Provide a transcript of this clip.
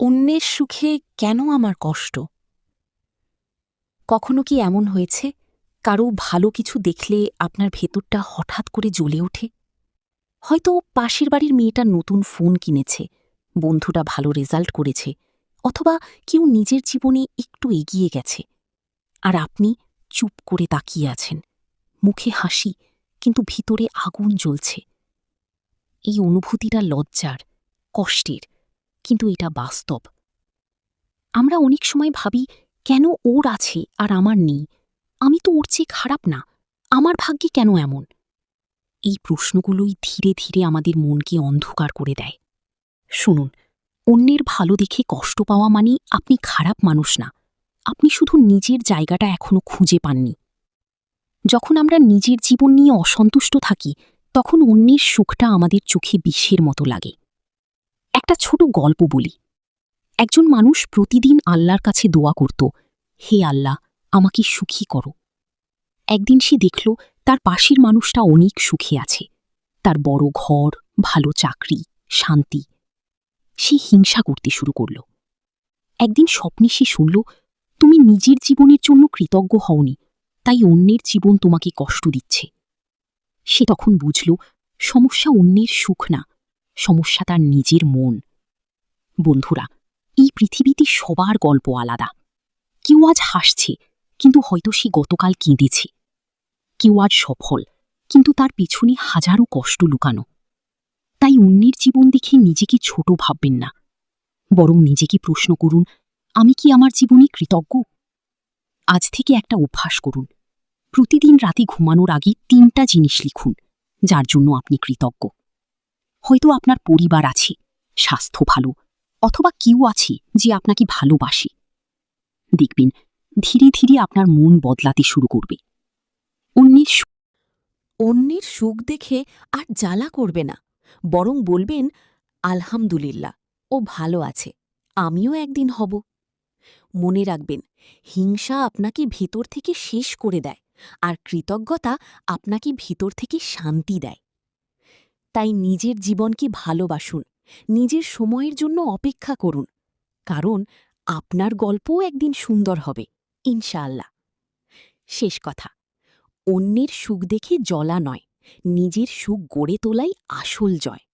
অন্যের সুখে কেন আমার কষ্ট? কখনো কি এমন হয়েছে কারো ভালো কিছু দেখলে আপনার ভেতরটা হঠাৎ করে জ্বলে ওঠে? হয়তো পাশের বাড়ির মেয়েটা নতুন ফোন কিনেছে, বন্ধুটা ভালো রেজাল্ট করেছে, অথবা কেউ নিজের জীবনে একটু এগিয়ে গেছে, আর আপনি চুপ করে তাকিয়ে আছেন, মুখে হাসি কিন্তু ভিতরে আগুন জ্বলছে। এই অনুভূতিটা লজ্জার, কষ্টের, কিন্তু এটা বাস্তব। আমরা অনেক সময় ভাবি, কেন ওর আছে আর আমার নেই? আমি তো ওর চেয়ে খারাপ না, আমার ভাগ্যে কেন এমন? এই প্রশ্নগুলোই ধীরে ধীরে আমাদের মনকে অন্ধকার করে দেয়। শুনুন, অন্যের ভালো দেখে কষ্ট পাওয়া মানেই আপনি খারাপ মানুষ না, আপনি শুধু নিজের জায়গাটা এখনো খুঁজে পাননি। যখন আমরা নিজের জীবন নিয়ে অসন্তুষ্ট থাকি, তখন অন্যের সুখটা আমাদের চোখে বিষের মতো লাগে। একটা ছোট গল্প বলি। একজন মানুষ প্রতিদিন আল্লাহর কাছে দোয়া করত, হে আল্লাহ, আমাকে সুখী করো। একদিন সে দেখল তার পাশের মানুষটা অনেক সুখে আছে, তার বড় ঘর, ভালো চাকরি, শান্তি। সে হিংসা করতে শুরু করল। একদিন স্বপ্নে সে শুনল, তুমি নিজের জীবনের জন্য কৃতজ্ঞ হওনি, তাই অন্যের জীবন তোমাকে কষ্ট দিচ্ছে। সে তখন বুঝল, সমস্যা অন্যের সুখ না, সমস্যা তার নিজের মন। বন্ধুরা, এই পৃথিবীতে সবার গল্প আলাদা। কেউ আজ হাসছে, কিন্তু হয়তো সে গতকাল কেঁদেছে। কেউ আজ সফল, কিন্তু তার পেছনে হাজারো কষ্ট লুকানো। তাই অন্যের জীবন দেখে নিজেকে ছোট ভাববেন না, বরং নিজেকে প্রশ্ন করুন, আমি কি আমার জীবনে কৃতজ্ঞ? আজ থেকে একটা অভ্যাস করুন, প্রতিদিন রাতে ঘুমানোর আগে 3টা জিনিস লিখুন যার জন্য আপনি কৃতজ্ঞ। হয়তো আপনার পরিবার আছে, স্বাস্থ্য ভালো, অথবা কেউ আছে যে আপনাকে ভালোবাসে। দেখবেন, ধীরে ধীরে আপনার মন বদলাতে শুরু করবে। অন্যের অন্যের সুখ দেখে আর জ্বালা করবে না, বরং বলবেন, আলহামদুলিল্লাহ, ও ভালো আছে, আমিও একদিন হব। মনে রাখবেন, হিংসা আপনাকে ভেতর থেকে শেষ করে দেয়, আর কৃতজ্ঞতা আপনাকে ভিতর থেকে শান্তি দেয়। তাই নিজের জীবনকে ভালোবাসুন, নিজের সময়ের জন্য অপেক্ষা করুন, কারণ আপনার গল্পও একদিন সুন্দর হবে, ইনশাআল্লাহ। শেষ কথা, অন্যের সুখ দেখে জ্বলা নয়, নিজের সুখ গড়ে তোলাই আসল জয়।